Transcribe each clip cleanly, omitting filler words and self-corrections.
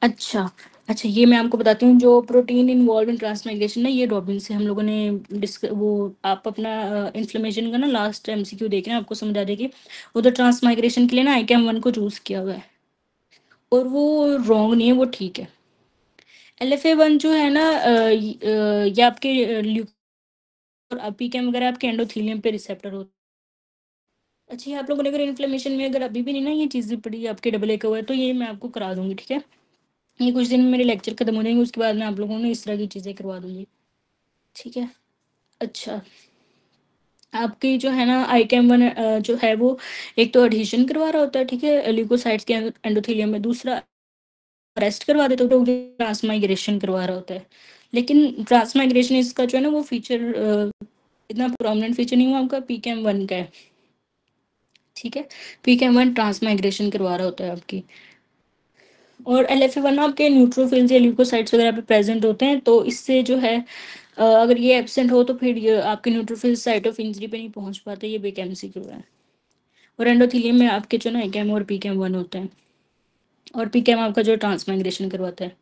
अच्छा, अच्छा ये मैं आपको बताती हूँ, जो प्रोटीन इन्वॉल्व्ड इन ट्रांसमाइग्रेशन ना, ये रॉबिन से हम लोगों ने वो आप अपना इन्फ्लेमेशन का ना लास्ट एमसीक्यू देख रहे हैं, आपको समझ आ जाएगी। उधर ट्रांसमाइग्रेशन के लिए ना आईकेम 1 को चूज़ किया हुआ है, और वो रॉन्ग नहीं है, वो ठीक है। एलएफए 1 जो है ना ये आपके ल्यूक और अपीकेम वगैरह आपके एंडोथेलियम पे रिसेप्टर होते हैं। अच्छा, ये आप लोगों ने अगर इन्फ्लेमेशन में अगर अभी भी नहीं ना ये चीज़ें पढ़ी आपके डबल ए का हुआ है, तो ये मैं आपको करा दूँगी, ठीक है? ये कुछ दिन में मेरे लेक्चर खत्म हो जाएंगे, उसके बाद मैं आप लोगों को इस तरह की चीज़ें करवा दूँगी, ठीक है? अच्छा, आपकी जो है ना आईकेम 1 जो है वो एक तो एडहेशन करवा रहा होता है, ठीक है? ल्यूकोसाइट्स के एंडोथेलियम में, दूसरा अरेस्ट करवा देता होता है, तो ट्रांसमाइग्रेशन करवा रहा होता है। लेकिन ट्रांसमाइग्रेशन इसका जो है ना वो फीचर इतना प्रोमिनेंट फीचर नहीं हुआ, आपका पीकेएम 1 का है, ठीक है? पीकेएम 1 ट्रांसमाइग्रेशन करवा रहा होता है आपकी। और एलएफए 1 आपके न्यूट्रोफिल्स या ल्यूकोसाइट्स वगैरह पे प्रेजेंट होते हैं, तो इससे जो है अगर ये एब्सेंट हो तो फिर ये आपके न्यूट्रोफिल साइट ऑफ इंजरी पे नहीं पहुंच पाते, ये बेकेमसी क्यों है। और एंडोथेलियम में आपके जो ना एकेम और पीकेएम 1 होते हैं, और पीकेएम आपका जो ट्रांसमाइग्रेशन करवाता है,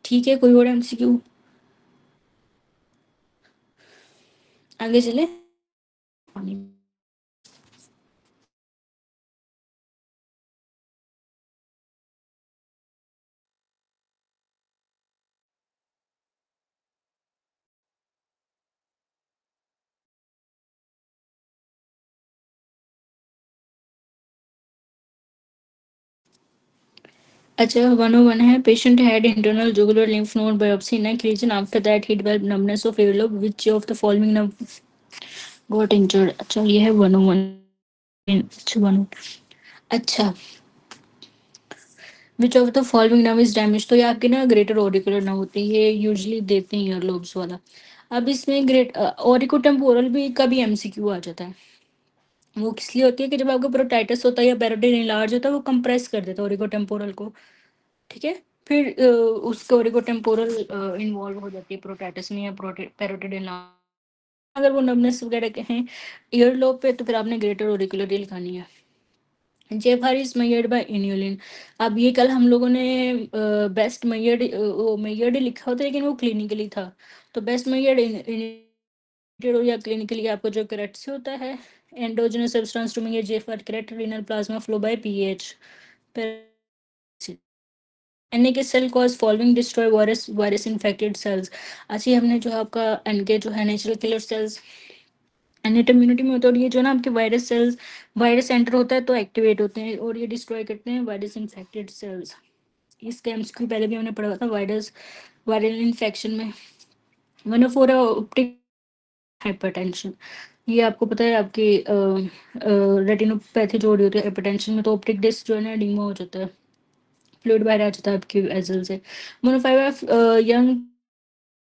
ठीक है? कोई और एमसीक्यू आगे चले? अच्छा, 101 है, patient had internal jugular lymph node biopsy neck region, after that he developed numbness of earlobe, which of the following nerve got injured? अच्छा, ये है 101। अच्छा 101। अच्छा, विच of the following nerve is damage, तो ये आपके ना ग्रेटर ऑरिकुलर नर्व होते हैं, ये यूजुअली देते हैं ईयर लोब्स वाला। अब इसमें ग्रेट ऑरिकोटेम्पोरल भी का भी एमसीक्यू आ जाता है। वो किस लिए होती है कि जब आपका प्रोटाइटिस होता है या पेरोटिड इनलार्ज होता है, वो कंप्रेस कर देता है ऑरिकोटेम्पोरल को, ठीक है? फिर उसका ऑरिकोटेम्पोरल इन्वॉल्व हो जाती है प्रोटाइटिस में या पेरोटिड इनलार्ज। अगर वो नमनेस वगैरह के हैं ईयर लोब पे, तो फिर आपने ग्रेटर ऑरिकुलर लिखानी है। जेफार इज मेयर्ड बाय इन्यूलिन। अब ये कल हम लोगों ने बेस्ट मेयर्ड वो मेयर्ड लिखा होता है, लेकिन वो क्लिनिकली था। तो बेस्ट मेयर्ड या क्लिनिकली आपको जो करेक्ट से होता है, endogenous substance to measure GFR correct renal plasma flow by PH. N K cell cause following destroy virus infected cells. अच्छी, हमने जो आपका एन के जो है natural killer cells innate immunity में होता है, और ये जो ना आपके वायरस सेल्स, वायरस एंटर होता है तो एक्टिवेट होते हैं और ये डिस्ट्रॉय करते हैं वायरस इन्फेक्टेड सेल्स। इस केमिस्ट्री पहले भी हमने पढ़ा था वायरस वायरल इन्फेक्शन में। 104 ऑप्टिक हाइपरटेंशन। ये आपको पता है आपकी रेटिनोपैथी जो हो रही होती है हाइपरटेंशन में, तो ऑप्टिक डिस्क जो है ना डीमा हो जाता है, फ्लूइड बाहर आ जाता है आपकी एजल से। 105 young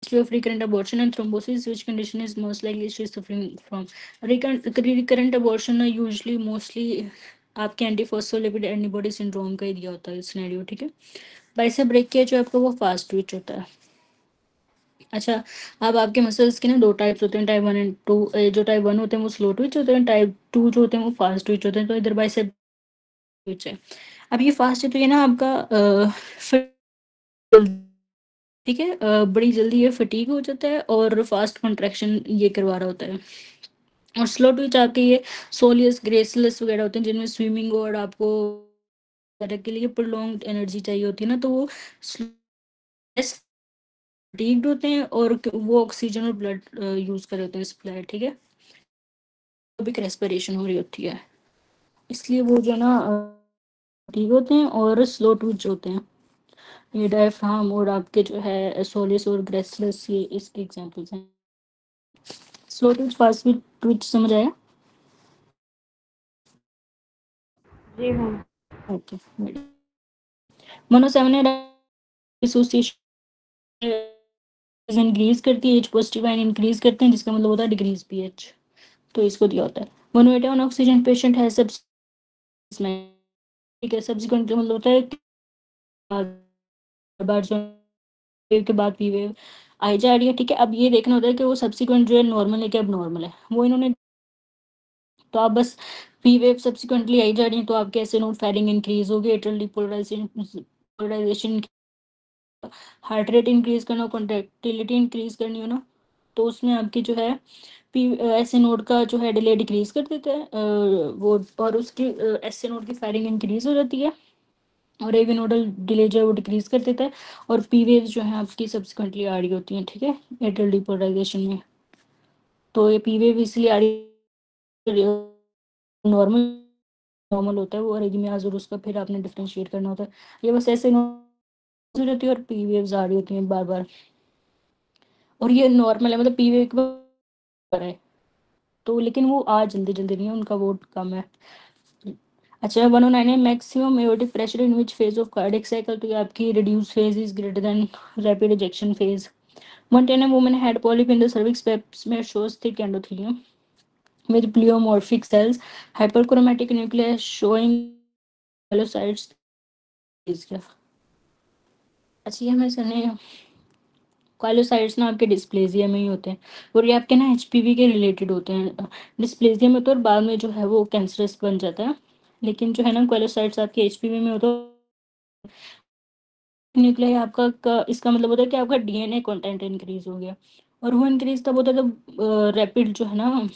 of recurrent abortion and thrombosis, which condition is most likely she is suffering from? Recurrent abortion usually mostly आपके एंटीफॉस्फोलिपिड एंटीबॉडी सिंड्रोम का ही दिया होता है सिनेरियो, ठीक है? बाइसेप ब्रेक किया जो आपका वो फास्ट ट्विच होता है। अच्छा, अब आपके मसल्स के ना दो टाइप्स होते हैं, टाइप 1 एंड 2। जो टाइप 1 होते हैं वो स्लो ट्विच होते हैं, टाइप 2 जो होते हैं वो फास्ट ट्विच होते हैं। तो इधर बाइसेप ट्विच है। अब ये फास्ट है तो ये ना आपका ठीक है, बड़ी जल्दी ये फटीग हो जाता है और फास्ट कॉन्ट्रैक्शन ये करवा रहा होता है। और स्लो ट्विच आपके ये सोलियस ग्रेसलेस वगैरह होते हैं, जिनमें स्विमिंग और आपको तरह के लिए प्रोलॉन्ग्ड एनर्जी चाहिए होती है ना, तो वो फटीग्ड होते हैं और वो ऑक्सीजन और ब्लड यूज कर रहे होते हैं सप्लाई, ठीक है? अभी रेस्पिरेशन हो रही होती है, इसलिए वो जो ना फटीग होते हैं और स्लो ट्विच होते हैं। ये डायफ्राम और आपके जो है सोलियस और ग्रेसलेस, ये इसके एग्जांपल्स हैं। स्लो ट्विच फास्ट ट्विच समझ आया? जी हाँ। ओके। मोनो 7 एसोसिएशन इंक्रीज करती है, एच पॉजिटिव आयन इंक्रीज करते हैं, जिसका मतलब होता है डिक्रीज पीएच। तो इसको दिया होता है। मोनोएटा ऑन ऑक्सीजन पेशेंट है सब, ठीक है? सब्सिक्वेंट मतलब होता है कि बार जो वेव के बाद पी वेव आई जा रही है, ठीक है? अब ये देखना होता है कि वो सब्सिक्वेंट जो है नॉर्मल है कि अब नॉर्मल है, वो इन्होंने। तो आप बस पी वेव सब्सिक्वेंटली आई जा रही है, तो आपके ऐसे नोट फेडिंग इंक्रीज होगी, atrial depolarization polarization, heart rate increase करना हो, कॉन्ट्रैक्टिलिटी इंक्रीज करनी हो ना, तो उसमें आपकी जो है पी एसए नोड का जो है डिले डिक्रीज कर देता है, वो, और उसकी एसए नोड की फायरिंग इंक्रीज हो जाती है, और एवी नोडल डिले जो है वो डिक्रीज कर देता है, और पी वेव्स जो है आपकी सब्सिक्वेंटली आ रही होती हैं, ठीक है, एयरटेल डिपोलराइजेशन में। तो ये पी वेव इसलिए आ रही, नॉर्मल नॉर्मल होता है वो अरेगमियाज, और उसका फिर आपने डिफ्रेंशिएट करना होता है। ये बस ऐसे हो जाती है और पी वेव्स आ रही होती हैं बार बार, और ये नॉर्मल है, मतलब पी वेव के ऊपर है, तो लेकिन वो आ जल्दी जल्दी नहीं है, उनका वो कम है। अच्छा, 109 है maximum aortic pressure in which phase of cardiac cycle, तो ये आपकी reduce phase is greater than rapid ejection phase. 110 है women had polyp in the cervix, Pap's में shows thick endothelium with pleomorphic cells, hyperchromatic nuclei showing allocytes is क्या। अच्छा, ये हमें सुने, कॉलोसाइट्स ना आपके डिस्प्लेजिया में ही होते हैं, और ये आपके ना एचपीवी के रिलेटेड होते हैं, डिस्प्लेजिया में तो, और बाद में जो है वो कैंसरस बन जाता है, लेकिन जो है ना कॉलोसाइट्स आपके एचपीवी में होता है। न्यूक्लियाई आपका इसका मतलब होता है कि आपका डीएनए कंटेंट इंक्रीज हो गया, और वो इंक्रीज तब होता है जब रैपिड जो है ना,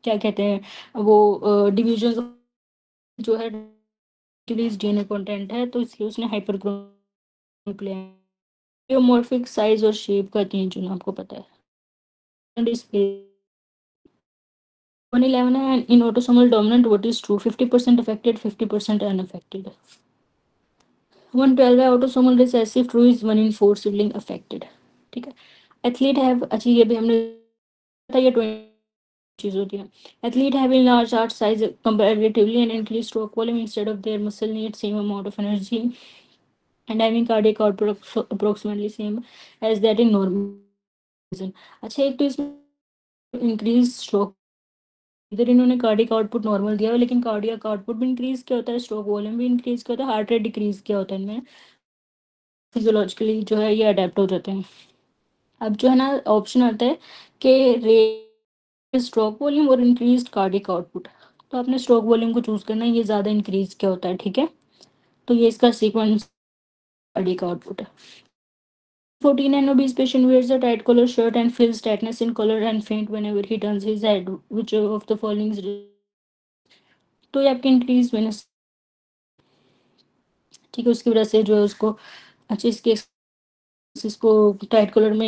क्या कहते हैं वो, डिवीजन जो है इंक्रीज डीएनए कंटेंट है, तो इसलिए उसने हाइपरक्रोमोक्लिया साइज और शेप का चेंज होना आपको पता है। डिस्प्ले 111 है in autosomal dominant what is true, 50% affected 50% unaffected. 112 है autosomal recessive, true is 1 in 4 sibling affected, ठीक है। एथलीट हैव, अच्छा ये भी हमने था, ये 20 चीज होती है। Athlete have in large heart size comparatively and increase stroke volume instead of their muscle need same amount of energy and having cardiac output approximately same as that in normal person। अच्छा, एक तो इसमें increase stroke, इधर इन्होंने cardiac output normal दिया है, लेकिन cardiac output भी इंक्रीज किया होता है, स्ट्रोक वॉल्यूम भी इंक्रीज किया होता है, हार्ट रेट डिक्रीज किया होता है, इनमें फिजियोलॉजिकली जो है ये अडेप्ट हो जाते हैं। अब जो है ना ऑप्शन आता है कि रेट स्ट्रोक वॉल्यूम और इंक्रीज कार्डियक आउटपुट, तो आपने स्ट्रोक वॉल्यूम को चूज करना है, ये ज़्यादा इंक्रीज क्या होता है, ठीक है, तो ये इसका सीक्वेंस कार्डियक आउटपुट है। 14 and obese patient wears a tight collar shirt and feels tightness in collar and faint whenever he turns his head. Which of the following is, तो ये आपके इंक्रीज वेनस, ठीक है, उसकी वजह से जो है उसको, अच्छा इसके इसको टाइट कॉलर में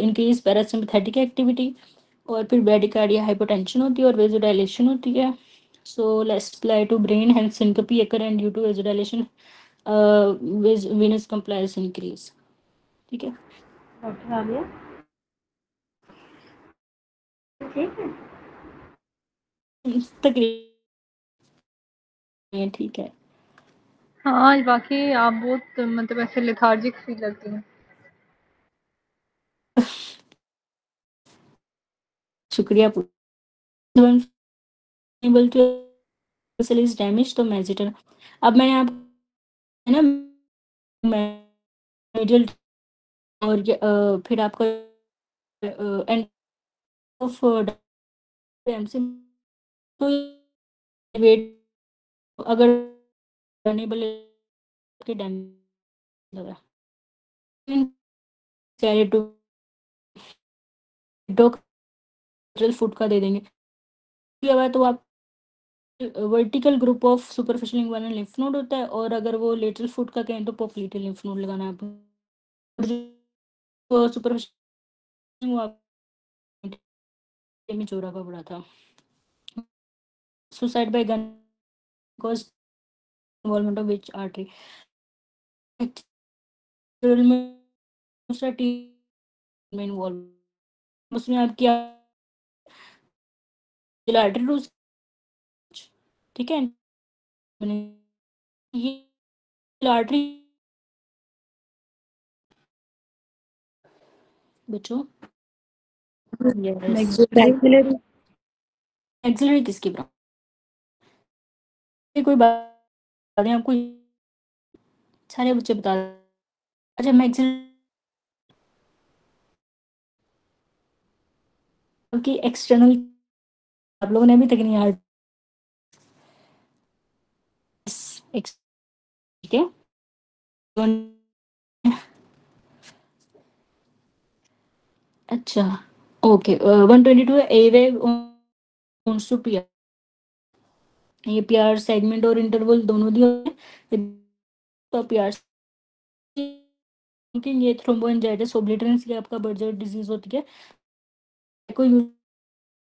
इंक्रीज पैरासिम्पथेटिक एक्टिविटी, और फिर ब्रेडिकार्डिया हाइपोटेंशन होती है, और वेजोडाइलेशन होती है। So less apply to brain health syncope occur and due to vasodilation venous compliance increase, ठीक है। डॉक्टर आलिया ठीक है। तकरीबन ठीक है। हाँ, बाकी आप बहुत मतलब ऐसे लेथार्जिक फील लगती हैं। शुक्रिया। डैमेज तो मैजिटर, अब मैंने आप है ना मेडियल, और ये, फिर आपका एंड ऑफ एमसी, तो वेट अगर रनेबल के डैमेज लगा कैरी टू फुट का दे देंगे, तो आप vertical group of superficial inguinal lymph node होता है, और अगर वो लेटरल फुट का कहें तो पोप्लीटल लिम्फ नोड लगाना है आपको, जो सुपरफिशियल वो आप में चोरा का पड़ा था। Suicide bye gun cause involvement of which artery, actual में दूसरा टी में इन्वॉल्व, उसमें आपकी आर्टरी लूज, ठीक है, ये आर्टरी बच्चों, यस, मैक्सिलरी। एक्सिलरी। एक्सिलरी किसकी ब्रांच, कोई बात नहीं आपको, सारे बच्चे बता, अच्छा मैक्सिलरी की एक्सटर्नल, आप लोगों ने अभी तक नहीं यार, ठीक है। अच्छा, okay. 122 a wave to PR, ये पीआर सेगमेंट और इंटरवल दोनों दिए हुए हैं। तो पीआर लेकिन ये थ्रोम्बोएंजाइटिस ओब्लिटरेंस ये आपका बर्जर डिजीज होती है, को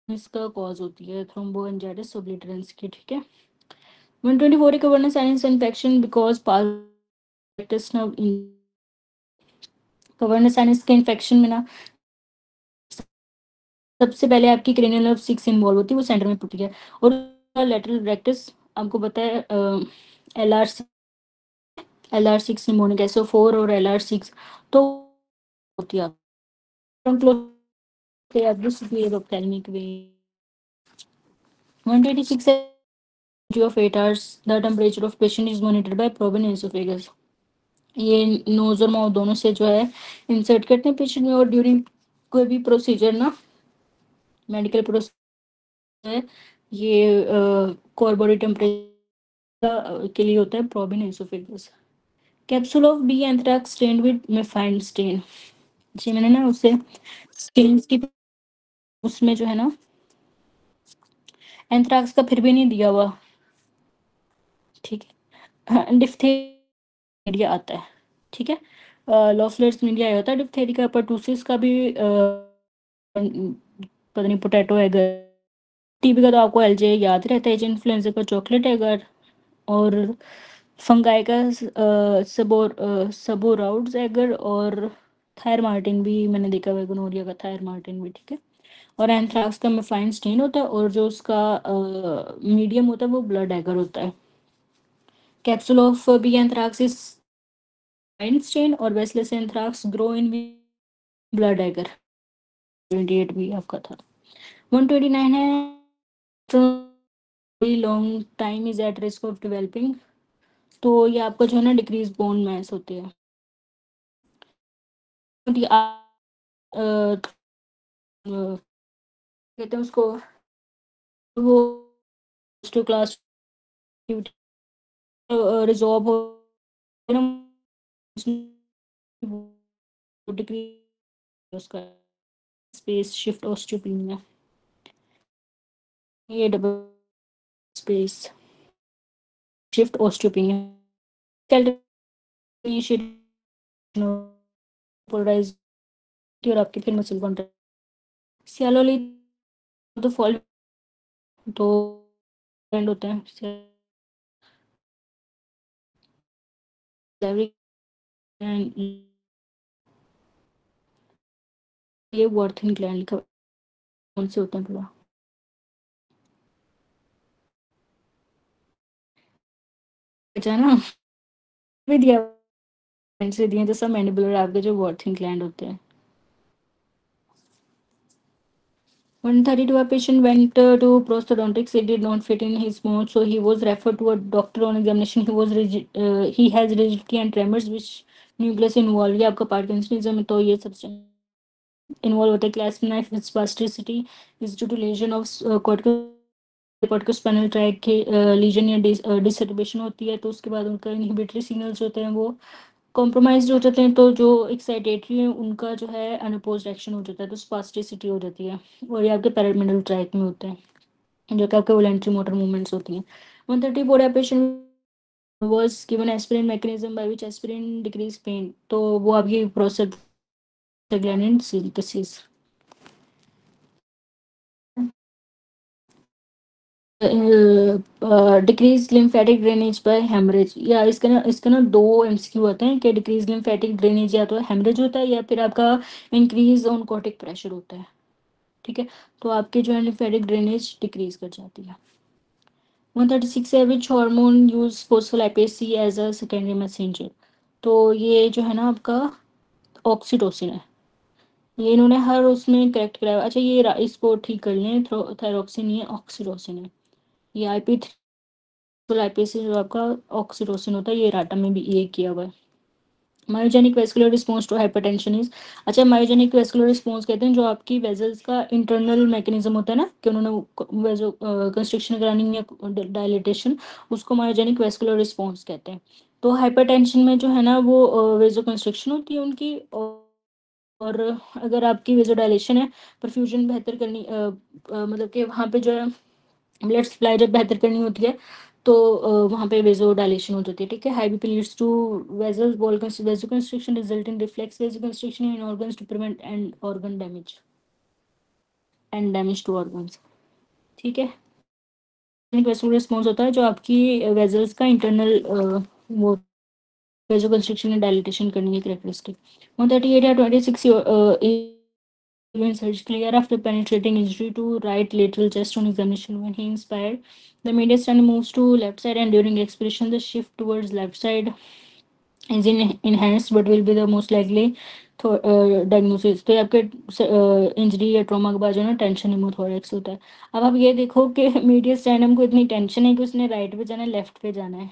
इसका कॉज होती है थ्रोम्बोएंजाइटिस ओब्लिटरेंस की, ठीक है। 124 रिकवर्नेस साइनस इन्फेक्शन बिकॉज पाल्टिस नर्व कवर्नेस साइनस के इन्फेक्शन में ना सबसे पहले आपकी क्रेनियल नर्व 6 इन्वॉल्व होती है, वो सेंटर में होती है। और लेटरल रेक्टस आपको पता है LR6 निमोनिक SO4 और LR6 तो होती है ophthalmic way. 126 of 8 hours, the temperature of patient is monitored by probe in esophagus. ये नोज और माउथ दोनों से जो है इंसर्ट करते हैं पेशेंट में, और ड्यूरिंग कोई भी प्रोसीजर ना, मेडिकल प्रोसीजर है, ये कोर बॉडी टेम्परेचर के लिए होता है probe in esophagus. Capsule of B anthrax stained with McFadyean stain, जी मैंने ना उससे स्टेन्स की उसमें जो है ना एंथ्रैक्स का फिर भी नहीं दिया हुआ, ठीक है। डिप्थीरिया आता है, ठीक है। लॉसलेट्स मीडिया आया होता है डिप्थेरी का, पर्टूसिस का भी पता नहीं पोटैटो एगर। टीबी का तो आपको एलजे याद रहता है, इन्फ्लुएंजा का चॉकलेट एगर, और फंगाई का सबोराउड्स एगर, और थायर मार्टिन भी मैंने देखा हुआ है, गोनोरिया का थायर मार्टिन भी, ठीक है। और एंथ्रैक्स का मेफाइन स्टेन होता है, और जो उसका मीडियम होता है वो ब्लड एगर होता है। Capsule of B anthrax is fine stain, और bacillus anthrax grow in blood agar. 28 भी आपका था। 129 है long time is at risk of developing, तो ये आपका जो है ना डिक्रीज बोन मैस होती है। कहते हैं उसको वो टू क्लास रिजॉर्व हो डिक्रीज उसका स्पेस शिफ्ट ऑस्टियोपीनिया, ये double space shift osteopenia polarize और आपके फिर मसल कॉन्ट्रैक्ट सियालोली तो फॉल तो एंड होते हैं ये वर्थन ग्लैंड लिखा कौन से होते हैं थोड़ा बचा ना भी दिया से दिए तो सब मैंडिबुलर आपके जो वर्थन ग्लैंड होते हैं। 132 a patient went to prosthodontics. It did not fit in his mouth, so he was referred to a doctor on examination. He has rigidity and tremors which nucleus involved. ये आपका parkinsonism है, तो ये सबसे involve होता है। Class में spasticity is due to lesion of corticospinal tract के लीजन या डिसर्टिफिकेशन होती है, तो उसके बाद उनका इनहिबिटरी सिग्नल्स होते हैं वो कॉम्प्रोमाइज हो जाते हैं, तो जो एक्साइटेटरी है उनका जो है अनअपोज्ड एक्शन हो जाता है, तो स्पास्टिसिटी हो जाती है। और ये आपके पैरामिडल ट्रैक में होते हैं जो कि आपके वोलेंट्री मोटर मूवमेंट्स होती हैं। 134 patient was given aspirin mechanism by which aspirin decrease pain, तो वो आपकी prostaglandin synthesis decrease lymphatic drainage by haemorrhage, या इसका ना दो एमसीक्यू होते हैं कि डिक्रीज लिम्फेटिक ड्रेनेज या तो हेमरेज होता है या फिर आपका इंक्रीज ऑनकोटिक प्रेशर होता है, ठीक है। तो आपके जो है लिम्फेटिक ड्रेनेज डिक्रीज कर जाती है। 136 है which hormone use phospholipase C as a secondary messenger, तो ये जो है ना आपका ऑक्सीटोसिन है, ये इन्होंने हर उसमें करेक्ट कराया। अच्छा ये इसको ठीक कर लें, थायरोक्सिन ये ऑक्सीटोसिन है, ये IP3 लाइपेज जो आपका ऑक्सीटोसिन होता है, ये राटा में भी ये किया हुआ है। Myogenic vascular response to hypertension is, अच्छा मायोजेनिक वेस्कुलर रिस्पॉन्स कहते हैं जो आपकी वेजल्स का इंटरनल मैकेनिज्म होता है ना, कि उन्होंने वेजो कंस्ट्रिक्शन करानी या डायलिटेशन, उसको मायोजेनिक वेस्कुलर रिस्पॉन्स कहते हैं। तो हाइपरटेंशन में जो है ना वो वेजो कंस्ट्रिक्शन होती है उनकी, और अगर आपकी वेजो डायलेशन है, परफ्यूजन बेहतर करनी मतलब कि वहाँ पे जो है ब्लड सप्लाई जब बेहतर करनी होती है तो वहाँ पे वेजो डायलेशन हो जाती है, ठीक है। High BP leads to vessels wall vasoconstriction result in reflex vasoconstriction in organs to prevent end damage to organs, ठीक है। वेस्कुलर रिस्पॉन्स होता है जो आपकी वेजल्स का इंटरनल वो वेजो कंस्ट्रिक्शन एंड डायलिटेशन करने की कैरेक्टरिस्टिक। 138 या 26 even surgically after penetrating injury to right lateral chest on examination when he inspired. The mediastinum moves to left side and during expiration the shift towards left side is enhanced but will be the most likely diagnosis. तो ये आपके injury या trauma के बाद जो है ना tension हिमोथोरेक्स होता है। अब आप ये देखो कि मीडियस्टाइनम को इतनी टेंशन है कि उसने राइट पे जाना है लेफ्ट पे जाना है,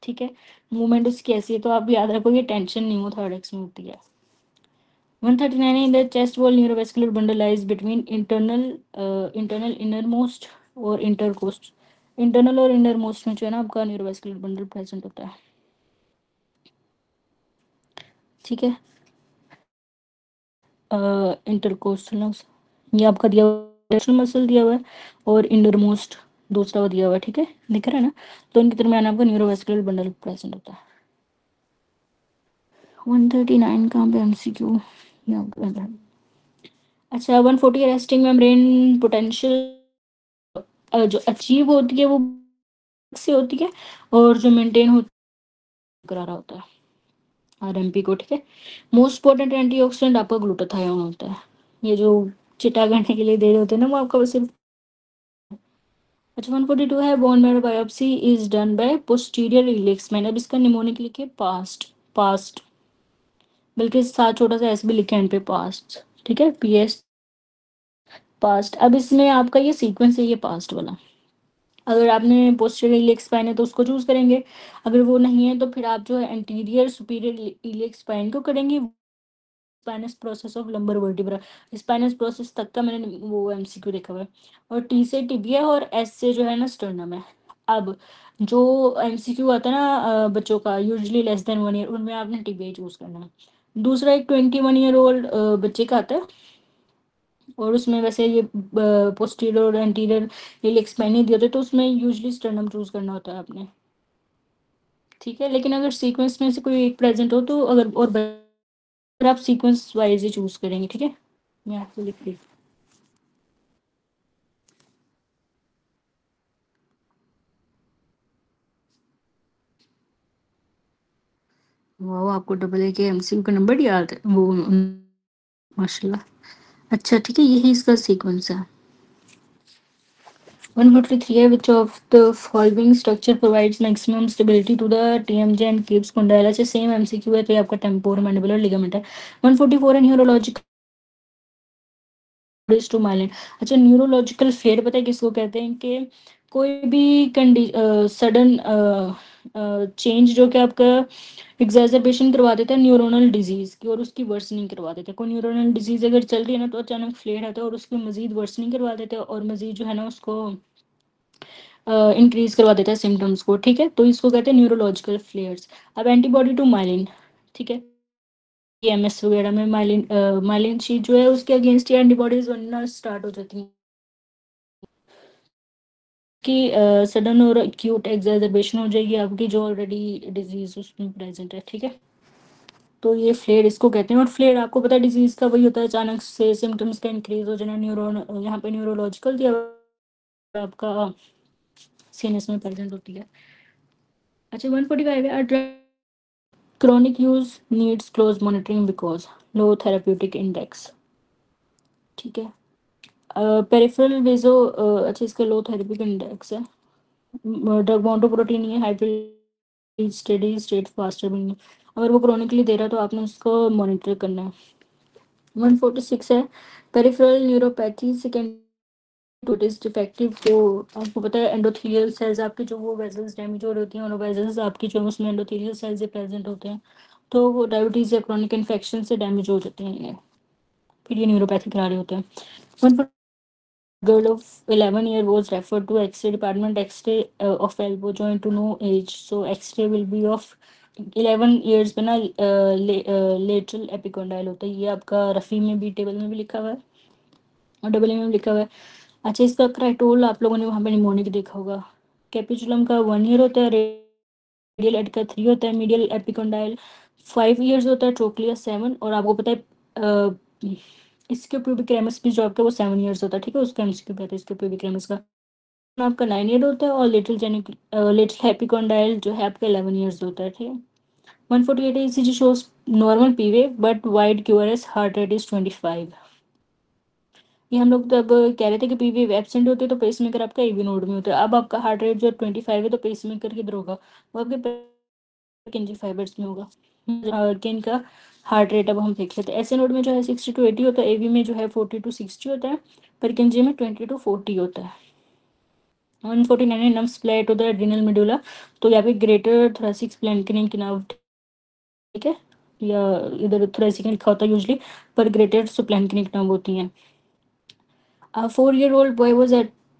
ठीक है। मूवमेंट उसकी ऐसी है, तो आप याद रखो ये टेंशन निमोथोरेक्स में होती है। 139 in the chest wall neurovascular bundle lies between internal innermost और intercost। इंटरनल और इनरमोस्ट में जो है ना आपका न्यूरोवेस्कुलर बंडल प्रेजेंट होता है, ठीक है। इंटरकोस्टल ये आपका दिया हुआ मसल दिया हुआ है और इनरमोस्ट दूसरा वो दिया हुआ है, ठीक है, दिख रहा है ना। तो इनके दरमियान आपका न्यूरोवेस्कुलर बंडल प्रेजेंट होता है। 139 कहाँ पे एमसीक्यू, अच्छा 140 रेस्टिंग मेम्ब्रेन पोटेंशियल जो अचीव होती है वो से होती है, और जो मेंटेन करा रहा होता है आरएमपी को, ठीक है। मोस्ट पोटेंट एंटीऑक्सीडेंट आपका ग्लूटाथायोन होता है, ये जो चिटा करने के लिए दे रहे होते हैं ना वो आपका बस सिर्फ। अच्छा 142 है bone marrow biopsy is done by posterior iliac, मैंने अब इसका निमोनिक लिखे पास्ट, पास्ट बल्कि साथ छोटा सा एस भी लिखे एंड पे पास्ट, ठीक है, पीएस पास्ट। अब इसमें आपका ये सीक्वेंस है ये पास्ट वाला, अगर आपने पोस्टीरियर इलियक स्पाइन है तो उसको चूज करेंगे, अगर वो नहीं है तो फिर आप जो है एंटीरियर सुपीरियर इलियक स्पाइन को करेंगे। Spinous process of lumbar vertebra, spinous process तक का मैंने वो एमसीक्यू देखा हुआ है, और टी से टिबिया और एस से जो है ना स्टर्नम है। अब जो एमसीक्यू आता है ना बच्चों का यूजुअली लेस देन 1 ईयर, उनमें आपने टिबिया चूज करना है। दूसरा एक 21 ईयर ओल्ड बच्चे का आता है, और उसमें वैसे ये पोस्टीरियर और एंटीरियर ये एक्सप्लेन नहीं दिए होते, तो उसमें यूजुअली स्टर्नम चूज करना होता है आपने, ठीक है। लेकिन अगर सीक्वेंस में से कोई एक प्रेजेंट हो तो अगर और फिर आप सीक्वेंस वाइज ही चूज करेंगे, ठीक है। मैं आपको लिख रही हूँ। वाह आपको डबल ए के एमसीक्यू का नंबर याद है वो, माशाल्लाह। अच्छा ठीक है, यही इसका सीक्वेंस है। 143 है which of the following structure provides maximum stability to the TMJ and keeps condyle, अच्छा सेम एमसीक्यू है तो ये आपका टेम्पोरोमैंडिबुलर लिगामेंट है। 144 है न्यूरोलॉजिकल टू माइलिन, अच्छा न्यूरोलॉजिकल फेयर पता है किसको कहते हैं, कि कोई भी सडन चेंज जो कि आपका एग्जैजर्बेशन करवा देता है न्यूरोनल डिजीज की और उसकी वर्सनिंग करवा देता है। कोई न्यूरोनल डिजीज अगर चल रही है ना तो अचानक फ्लेयर आता है और उसकी मजीद वर्सनिंग करवा देते हैं और मजीद जो है ना उसको इंक्रीज करवा देता है सिम्टम्स को, ठीक है। तो इसको कहते हैं न्यूरोलॉजिकल फ्लेयर्स। अब एंटीबॉडी टू माइलिन, ठीक है, एमएस वगैरह में माइलिन माइलिन शीट जो है उसके अगेंस्ट एंटीबॉडीज बनना स्टार्ट हो जाती हैं कि सडन और एक्यूट एग्जैजर्बेशन हो जाएगी आपकी जो ऑलरेडी डिजीज उसमें प्रेजेंट है, ठीक है। तो ये फ्लेयर इसको कहते हैं, और फ्लेयर आपको पता है डिजीज का वही होता है अचानक से सिम्टम्स का इंक्रीज हो जाना। न्यूरो यहाँ पे न्यूरोलॉजिकल दिया आपका सीएनएस में प्रेजेंट होती है। अच्छा 145 है chronic use needs close monitoring because low therapeutic index, ठीक है। पेरिफेरल वेजो अच्छा इसका लो थेरेपिक इंडेक्स है। ड्रग बाउंड टू प्रोटीन ये हाइपर स्टेडी स्टेट फास्टर भी, अगर वो क्रोनिकली दे रहा है तो आपने उसको मॉनिटर करना है। 146 है peripheral neuropathy second to it is defective, तो आपको पता है एंडोथेलियल सेल्स आपके जो वो वेजल्स डैमेज हो रही होती हैं और वेजल्स आपकी जो उसमें एंडोथेलियल सेल्स प्रेजेंट होते हैं तो वो डायबिटीज़ या क्रॉनिक इन्फेक्शन से डैमेज हो जाते हैं ये, फिर ये न्यूरोपैथिक आ रहे होते हैं। One girl of 11 year was referred to X-ray department. X-ray of elbow joint to no age. So X-ray will be of 11 years पे ना lateral epicondyle होता है। ये आपका रफ़ी में भी टेबल में भी लिखा हुआ है और डबल में भी लिखा हुआ है। अच्छा, इसका क्राइटोल आप लोगों ने वहाँ पे निमोनिक देखा होगा। कैपिचुलम का 1 ईयर होता है, रेडियल एड का 3 होता है, मीडियल एपिकॉन्डाइल 5 इयर्स होता है, ट्रोक्लिया 7, और आपको पता है इसके प्यूबिक रेमस भी जो आपका वो 7 इयर्स होता है, ठीक है, उसका एमसीक्यू कहते हैं इसके प्यूबिक रेमस का। आपका 9 ईयर होता है और लिटिल एपिकॉन्डाइल जो है आपका 11 इयर्स होता है, ठीक है। 148 ECG shows normal P wave but wide QRS, heart rate is 25। ये हम लोग तब कह रहे थे कि पी वेव एब्सेंट होते तो पेसमेकर आपका एवी नोड में होता है। अब आपका हार्ट रेट जो 25 है तो पेसमेकर किधर होगा, वो आपके Purkinje फाइबर्स में होगा। किन का हार्ट रेट अब हम देख लेते हैं। ऐसे नोड में जो है 60 to 80 होता है, एवी में जो है 40 to 60 होता है, Purkinje में 20 to 40 होता है। 149 nerve supply to the adrenal medulla, तो यहाँ पे ग्रेटर थोरेसिक स्प्लैंकिनिक नर्व, ठीक है, या इधर थोरेसिक लिखा होता है यूजली, पर ग्रेटर स्प्लैंकिनिक नर्व होती हैं। A 4-year-old boy was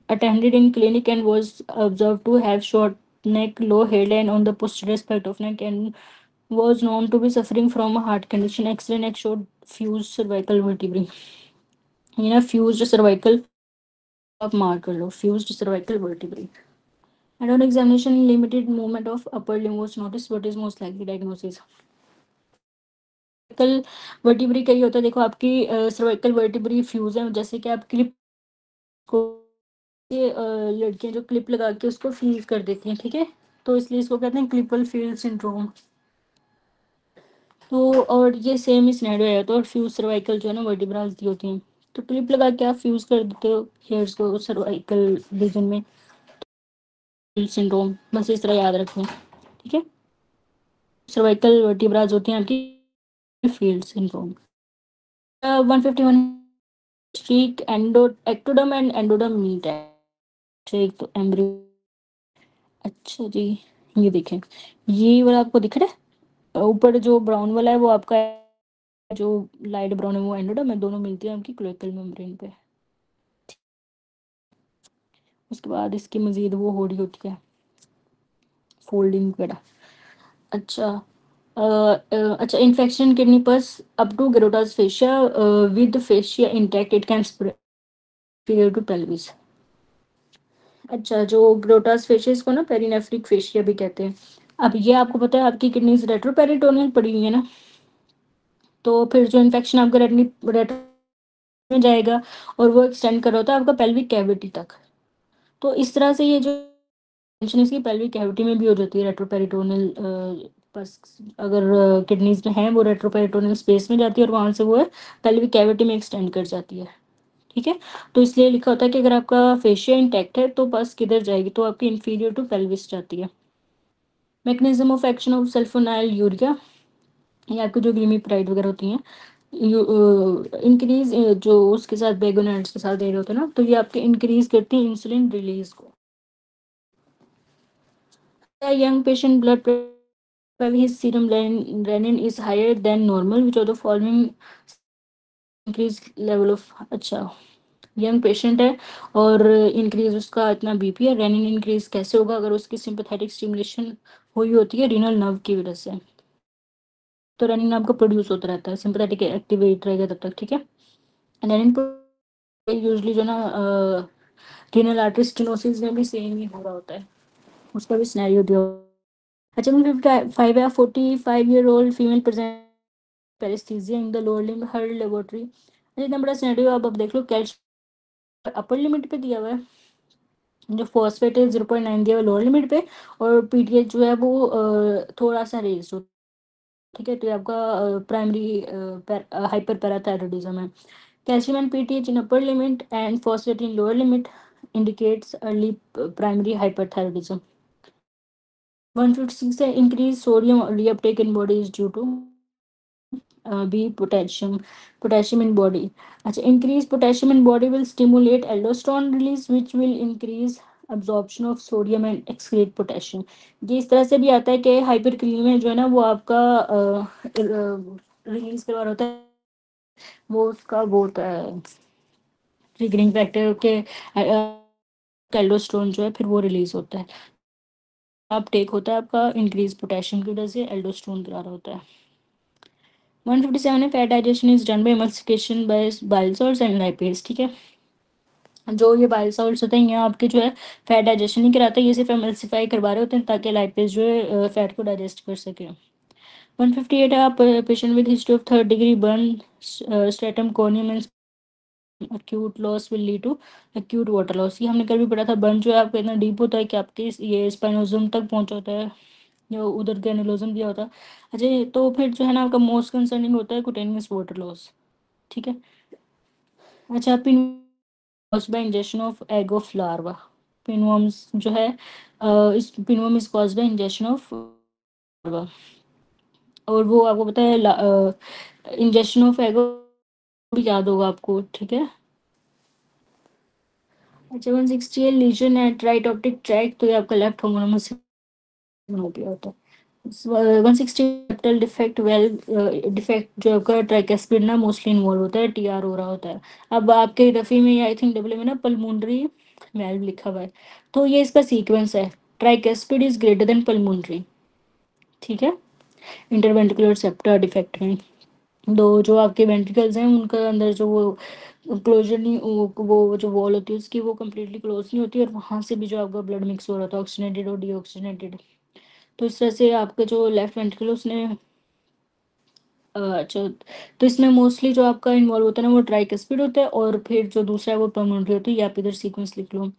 attended in clinic and was observed to have short neck, low hairline on the posterior aspect of neck, and was known to be suffering from a heart condition. X-ray neck showed fused cervical vertebrae. You know, fused cervical, आप mark कर लो, fused cervical vertebrae. And on examination, limited movement of upper limb was noticed. What is most likely diagnosis? cervical vertebrae क्या ही होता है, देखो आपकी cervical vertebrae fuse है, जैसे कि आप क्लिप को ये लड़कियां जो क्लिप लगा के उसको फ्यूज कर देती हैं, ठीक है, तो इसलिए इसको कहते हैं क्लिपल फ्यूज सिंड्रोम। तो और ये सेम ही सिनेरियो है, तो फ्यूज सर्वाइकल जो है ना वर्टिब्राल्स दी होती हैं, तो क्लिप लगा के आप फ्यूज कर देते हो हेयर्स को सर्वाइकल रीजन में, सिंड्रोम बस इस तरह याद रखें, ठीक है। सर्वाइकल वर्टिब्राल्स होती हैं आपकी field syndrome. 151 streak endo ectoderm and endoderm meet है, ठीक, तो एम्ब्रियो। अच्छा जी, ये देखें, ये वाला आपको दिख रहा है, ऊपर जो ब्राउन वाला है वो आपका, जो लाइट ब्राउन है वो एंडोडर्म है, दोनों मिलती है आपकी क्लोएकल मेम्ब्रेन पे। उसके बाद इसकी मजीद वो हो रही होती है फोल्डिंग वगैरह। अच्छा, अच्छा, infection kidney pus up to Gerota's fascia with fascia intact, it can spread to pelvis. अच्छा, जो ग्रोटास फेशियस को ना पेरिनेफ्रिक फेशिया भी कहते हैं। अब ये आपको पता है आपकी किडनीज रेट्रोपेरिटोनियल पड़ी हुई है ना, तो फिर जो इन्फेक्शन आपका रेट्रो में जाएगा और वो एक्सटेंड कर रहा होता है आपका पेल्विक कैविटी तक। तो इस तरह से ये जो टेंशन इसकी पेल्विक कैविटी में भी हो जाती है रेट्रोपेरिटोनियल, बस अगर किडनीज में है वो रेट्रोपेरिटोनियल स्पेस में जाती है और वहाँ से वो है पेल्विक कैविटी में एक्सटेंड कर जाती है, ठीक है। तो इसलिए लिखा होता है कि अगर आपका फेशिया इंटैक्ट है तो बस किधर जाएगी, तो आपकी इंफीरियर टू पेल्विस जाती है। Mechanism of action of sulfonyl urea, ये आपकी जो ग्लिमीप्राइड वगैरह होती हैं, इंक्रीज जो उसके साथ बेगोनाइड्स के साथ दे रहे होते हैं ना, तो ये आपके इंक्रीज करती हैं इंसुलिन रिलीज को। Young patient blood pressure his serum renin is higher than normal, which of the following increase level of, अच्छा, यंग पेशेंट है और इंक्रीज उसका इतना बीपी है, रेनिन इंक्रीज कैसे होगा, अगर उसकी सिंपैथेटिक स्टिमुलेशन हुई होती है रीनल नर्व की वजह से, तो रेनिन आपका प्रोड्यूस होता रहता है, सिंपैथेटिक एक्टिवेट रहेगा तब तक, ठीक है। रेनिन यूजली जो ना रीनल आर्टरी स्टेनोसिस में भी सेम ही हो रहा होता है, उसका भी सिनेरियो दिया। अच्छा, 55 या 45-year-old female present paraesthesia in the lower limb, her laboratory. अच्छा, इतना बड़ा सिनेरियो अब देख लो, कैल्शियम अपर लिमिट पे दिया हुआ है, जो फॉस्फेट है 0.9 दिया हुआ लोअर लिमिट पे, और पीटीएच जो है वो थोड़ा सा रेज हो, ठीक है, तो ये आपका प्राइमरी हाइपर पैराथायरॉयडिज्म है। Calcium and PTH in upper limit and phosphate in lower limit indicates early primary hyperthyroidism. 156 है, increased sodium reuptake in body is due to B, potassium in body. अच्छा, increased potassium in body will stimulate aldosterone release which will increase absorption of sodium and excrete potassium. ये इस तरह से भी आता है कि हाइपरकैलेमिया जो है ना वो आपका रिलीज करवा रहा होता है, वो उसका वो होता है ट्रिगरिंग फैक्टर के एल्डोस्टेरोन जो है फिर वो रिलीज होता है, अब टेक होता है आपका इंक्रीज पोटेशियम की वजह से एल्डोस्टेरोन करा रहा होता है। 157 है fat digestion is done by emulsification by bile salts and lipase. ठीक है, जो ये बाइल सॉल्ट्स होते हैं ये आपके जो है फैट डाइजेशन नहीं कराते, ये सिर्फ एमल्सिफाई करवा रहे होते हैं ताकि लाइपेज जो है फैट को डाइजेस्ट कर सके। 158 है आप patient with history of third degree burn stratum conium and acute loss will lead to acute water loss। ये हमने कल भी पढ़ा था, बर्न जो है आपका इतना डीप होता है कि आपके ये स्पाइनोजम तक पहुंच होता है, जो उधर ग्रेनुलोजम दिया होता है। अच्छा, तो फिर जो है ना आपका मोस्ट कंसर्निंग होता है कुटेनियस वाटर लॉस। ठीक है, अच्छा pin by injection of egg of larva. Pinworms जो है इस pinworm is caused by injection of larva, और वो आपको पता है इंजेक्शन ऑफ एग भी याद होगा आपको। ठीक है, अच्छा 160 है lesion at right optic track, तो ये आपका लेफ्ट होमोनोमस हो गया होता है। 160 कैपिटल डिफेक्ट वेल डिफेक्ट जो आपका ट्राइकेस्पिड ना मोस्टली इन्वॉल्व होता है, टीआर हो रहा होता है। अब आपके रफी में आई थिंक डब्ल्यू में ना पल्मोनरी वेल्व लिखा हुआ है, तो ये इसका सीक्वेंस है, ट्राइकेस्पिड इज ग्रेटर देन पल्मोनरी। ठीक है, इंटरवेंट्रिकुलर सेप्टा डिफेक्ट में दो जो आपके वेंट्रिकल्स हैं उनका अंदर जो वो क्लोजर नहीं, वो जो वॉल होती है उसकी वो कम्प्लीटली क्लोज नहीं होती, और वहां से भी जो आपका ब्लड मिक्स हो रहा था ऑक्सीजनेटेड और डीऑक्सीजनेटेड, तो इस तरह से आपका जो लेफ्ट वेंट्रिकल उसने अच्छा, तो इसमें मोस्टली जो आपका इन्वॉल्व होता है ना वो ट्राइकस्पिड होता है, और फिर जो दूसरा है वो पल्मोनरी होती है, या आप इधर सीक्वेंस लिख लो।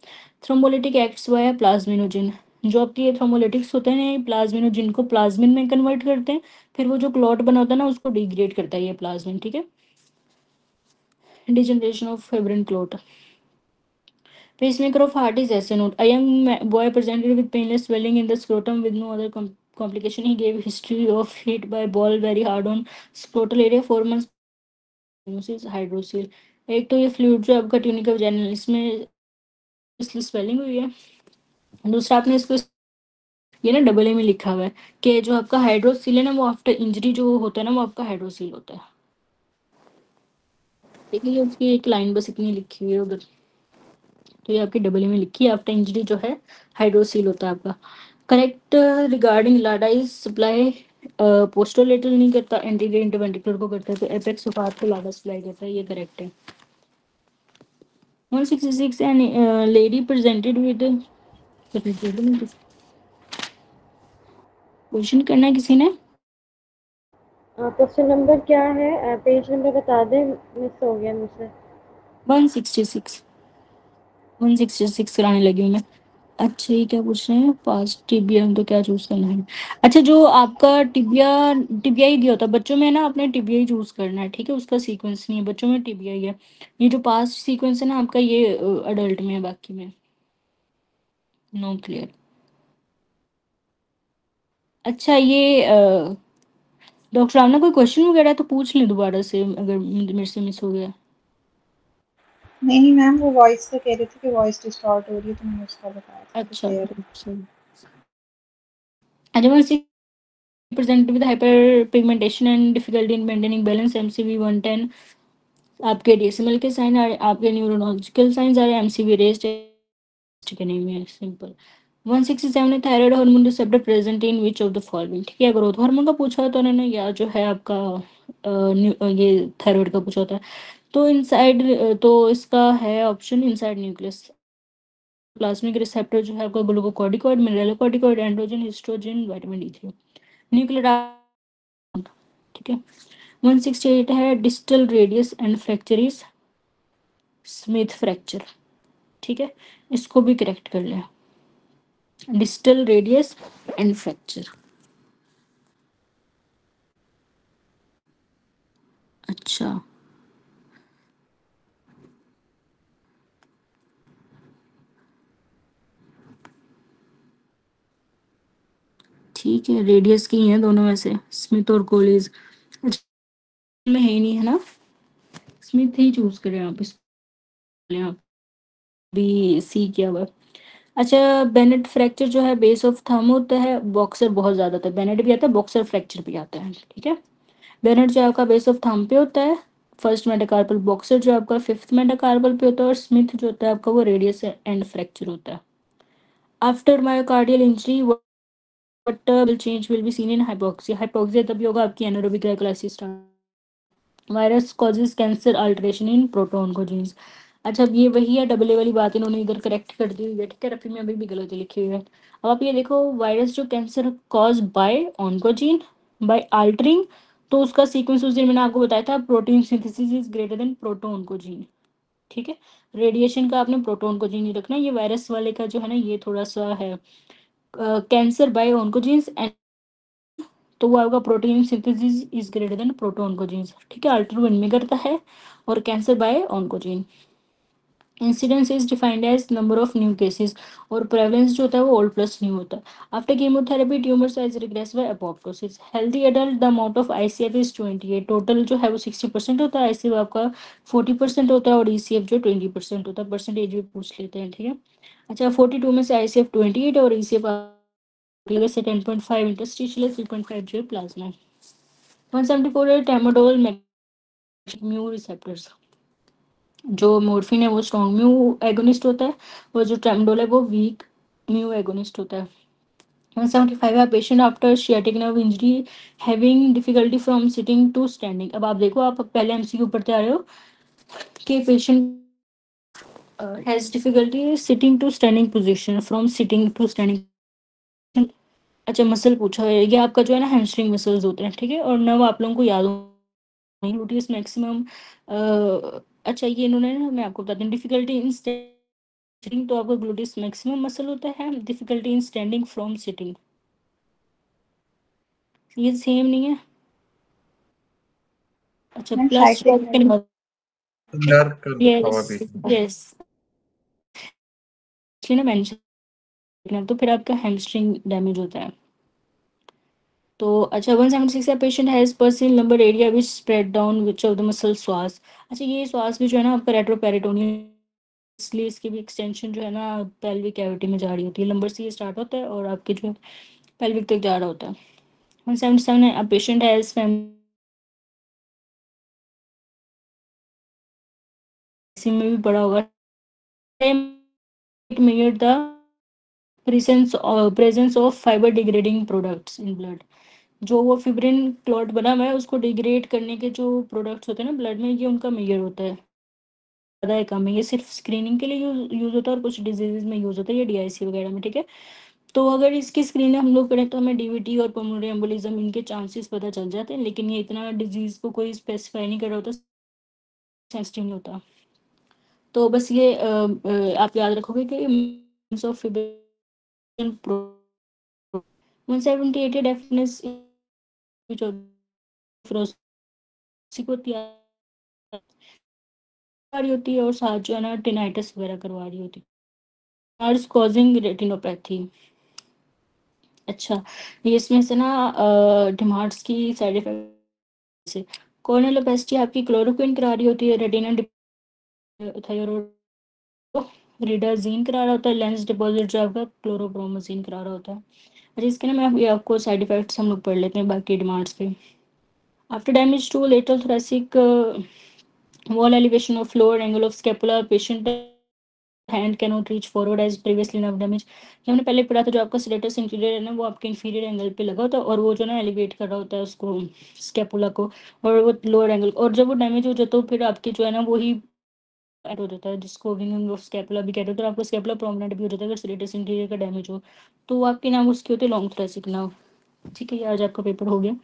थ्रोम्बोलिटिक एक्ट्स वाया प्लाज्मिनोजिन, जो आपके ये थ्रोम्बोलिटिक्स होते हैं ना ये प्लाज्मिनोजिन को प्लाज्मिन में कन्वर्ट करते हैं, फिर वो जो क्लॉट बना होता है ना उसको डिग्रेड करता है ये प्लाज्मिन। ठीक है, degeneration of fibrin clot. Pacemaker of heart is SN node. A young boy presented with painless swelling in the scrotum with no other complication. He gave history of hit by ball very hard on scrotal area 4 months hydrocele. एक तो ये fluid जो आपका tunica vaginal इसमें इसलिए swelling हुई है, दूसरा आपने इसको ये ना डबल ए में लिखा हुआ है कि जो आपका हाइड्रोसिल है ना वो आफ्टर इंजरी जो होता है ना वो आपका हाइड्रोसिल होता है। ठीक है, ये उसकी एक लाइन बस इतनी लिखी हुई है उधर, तो ये आपकी डबल में लिखी है आफ्टर इंजरी जो है हाइड्रोसील होता है आपका। Correct regarding LAD is supply posterolateral नहीं करता, एंटीरियर इंटरवेंट्रिकुलर को करता है, तो एपेक्स ऑफ हार्ट को लाडा सप्लाई करता है, ये करेक्ट है। 166 an lady presented with question करना है किसी ने। क्वेश्चन नंबर क्या है, पेज नंबर बता दें, मिस हो गया मुझसे। 166 166 कराने लगी हूँ मैं। अच्छा, ये क्या पूछ रहे हैं, पास टिबिया तो क्या चूज करना है। अच्छा, जो आपका टिबिया टिबिया ही दिया होता है बच्चों में ना, आपने टिबिया ही चूज करना है। ठीक है, उसका सीक्वेंस नहीं है, बच्चों में टिबिया ही है। ये जो पास्ट सीक्वेंस है ना आपका ये अडल्ट में है, बाकी में नो क्लियर। अच्छा, ये डॉक्टर राम ना कोई क्वेश्चन वगैरह तो पूछ लें दोबारा से अगर मेरे से मिस हो गया। नहीं मैम, वो वॉइस तो कह रहे थे कि वॉइस डिस्टॉर्ट हो रही है, तो मैंने उसका बताया था कि अच्छा क्लियर है। अच्छा, अच्छा मैं present with hyper pigmentation and difficulty in maintaining balance MCV 110। आपके डेसिमल के साइन आ आपके न्यूरोलॉजिकल साइंस आ रहे हैं, एमसीवी रेस्ट एनीमिया है सिंपल। 167 है thyroid hormone receptor present in which of the following. ठीक है, ग्रोथ हार्मोन का पूछा तो उन्होंने, या जो है आपका ये थायराइड का पूछा होता है, तो इनसाइड तो इसका है option inside nucleus. Plasmic receptor जो है आपका glucocorticoid mineralocorticoid androgen estrogen vitamin D three nuclear. ठीक है, 168 है distal radius end fracture is Smith fracture. ठीक है, इसको भी करेक्ट कर लें, डिस्टल रेडियस एंड फ्रैक्चर। अच्छा, ठीक है, रेडियस की हैं दोनों में से स्मिथ और कोलिज। अच्छा, में है ही नहीं है ना, स्मिथ ही चूज करें आप, इस आप बी सी क्या हुआ। अच्छा, बेनेट फ्रैक्चर जो है बेस ऑफ थंब होता है, बॉक्सर बहुत ज़्यादा होता है, बेनेट भी आता है, बॉक्सर फ्रैक्चर भी आता है, ठीक है। बेनेट जो है आपका बेस ऑफ थंब पे होता है, फर्स्ट मेटाकार्पल, बॉक्सर जो आपका फिफ्थ मेटाकार्पल पे होता है, और स्मिथ जो होता है आपका वो रेडियस एंड फ्रैक्चर होता है। After myocardial injury what will change will be seen in hypoxia. Hypoxia तभी होगा आपकी anaerobic glycolysis start। Virus causes cancer alteration इन प्रोटोन को जीन्स। अच्छा, अब ये वही है, डबल ए वाली बात इन्होंने इधर करेक्ट कर दी हुई है, ठीक है, रफी में अभी भी गलती लिखी हुई है। अब आप ये देखो, वायरस जो cancer cause by oncogene by altering, तो उसका सीक्वेंस उस दिन मैंने आपको बताया था, protein synthesis is greater than protooncogene, ठीक है। रेडिएशन का आपने प्रोटोन को जीन नहीं रखना, ये वायरस वाले का जो है ना ये थोड़ा सा है, कैंसर बाय ऑन्कोजीन्स, तो वो आपका protein synthesis is greater than protooncogenes, ठीक है, अल्टर वन में करता है, और cancer by oncogene. Incidence is defined as number of new cases, और प्रेवलेंस जो होता है वो ओल्ड प्लस न्यू होता है। After chemotherapy tumour size regress by apoptosis. Healthy adult the amount of ICF is 28, total जो है वो 60% होता है, आईसीएफ आपका 40% होता है, और ईसीएफ जो 20% होता है, परसेंटेज भी पूछ लेते हैं, ठीक है। अच्छा, 42 में से आईसीएफ 28 और ईसीएफ लगे से 10.5 इंटरस्टिशियल, 3.5 जो है प्लाज्मा। 174 है टेमोडोल म्यू रिसेप्टर्स। जो मोर्फिन है वो स्ट्रॉन्ग म्यू एगोनिस्ट होता है, और जो ट्रेमडोल है वो वीक म्यू एगोनिस्ट होता है। 175 है patient after sciatic nerve injury having difficulty from sitting to standing. अब आप देखो, आप पहले एमसीक्यू पढ़ते आ रहे हो कि patient has difficulty sitting to standing position, from sitting to standing. अच्छा, मसल पूछा है, ये आपका जो है ना हैमस्ट्रिंग मसल्स होते हैं, ठीक है, और नर्व आप लोगों को याद हो, ग्लूटियस मैक्सिमम। अच्छा, ये इन्होंने ना, मैं आपको बताती हूँ, डिफिकल्टी इन सिटिंग तो आपका ग्लूटियस मैक्सिमम मसल होता है, difficulty in standing from sitting, ये सेम नहीं है। अच्छा, ma'am plus cyclic nerve. Nerve का लिखा हुआ यस भी। यस, इसलिए ना मेंशन, तो फिर आपका हैमस्ट्रिंग डैमेज होता है। तो अच्छा, 176 का patient has parcel number area which spread down which of the muscle sheath. अच्छा, ये श्वास भी जो है ना आपका रेट्रोपेरिटोनियम, इसलिए इसकी भी एक्सटेंशन जो है ना पेल्विक कैविटी में जा रही होती है, लंबर से ये स्टार्ट होता है और आपके जो पेल्विक तक जा रहा होता है। 177 है, पेशेंट हैज में भी पड़ा होगा, measure the presence of fibre degrading products in blood. जो वो फिब्रिन क्लॉट बना हुआ है उसको डिग्रेड करने के जो प्रोडक्ट्स होते हैं ना ब्लड में, ये उनका मेजर होता है, ज़्यादा है कम है, ये सिर्फ स्क्रीनिंग के लिए यूज़ होता है, और कुछ डिजीज़ में यूज़ होता है, ये डीआईसी वगैरह में, ठीक है। तो अगर इसकी स्क्रीनिंग हम लोग करें तो हमें डीवीटी और पल्मोनरी एम्बोलिज्म इनके चांसेस पता चल जाते हैं, लेकिन ये इतना डिजीज़ को कोई स्पेसिफाई नहीं कर रहा होता, सेंसिटिव नहीं होता। तो बस ये आप याद रखोगे कि ऑफ फिब्रिन प्रो 178 डेफनेस को करवा रही होती है, और साथ जो है ना टिनाइटिस वगैरह करवा रही होती है, आर्स कॉजिंग रेटिनोपैथी। अच्छा, ये इसमें से ना डिमार्ट्स की साइड इफेक्ट से कॉर्नियल ओपेसिटी आपकी क्लोरोक्विन करा रही होती है, रेटिना थायराइड रिडाजीन करा रहा होता है, लेंस डिपॉजिट जो आपका क्लोरोप्रोमोजिन करा रहा होता है। अच्छा, इसके ना मैं ये आपको साइड इफेक्ट्स हम लोग पढ़ लेते हैं बाकी डिमांड्स के। After damage to lateral thoracic wall elevation of lower angle of scapula, patient hand cannot reach forward as previously nerve damage। ये हमने पहले पढ़ा था, जो आपका serratus inferior है ना वो आपके inferior एंगल पे लगा होता है, और वो जो ना एलिवेट कर रहा होता है उसको स्कैपुला को, और वो लोअर एंगल, और जब वो डैमेज हो जाता है तो फिर आपके जो है ना वही ऐड हो जाता है, जिसको विंगिंग ऑफ स्कैपुला भी कहते हैं, तो आपका स्कैपुला प्रोमिनेंट भी हो जाता है अगर serratus inferior का डैमेज हो, तो वो आपके नाम उसके होते हैं लॉन्ग थोरेसिक नर्व। ठीक है, ये आज आपका पेपर हो गया।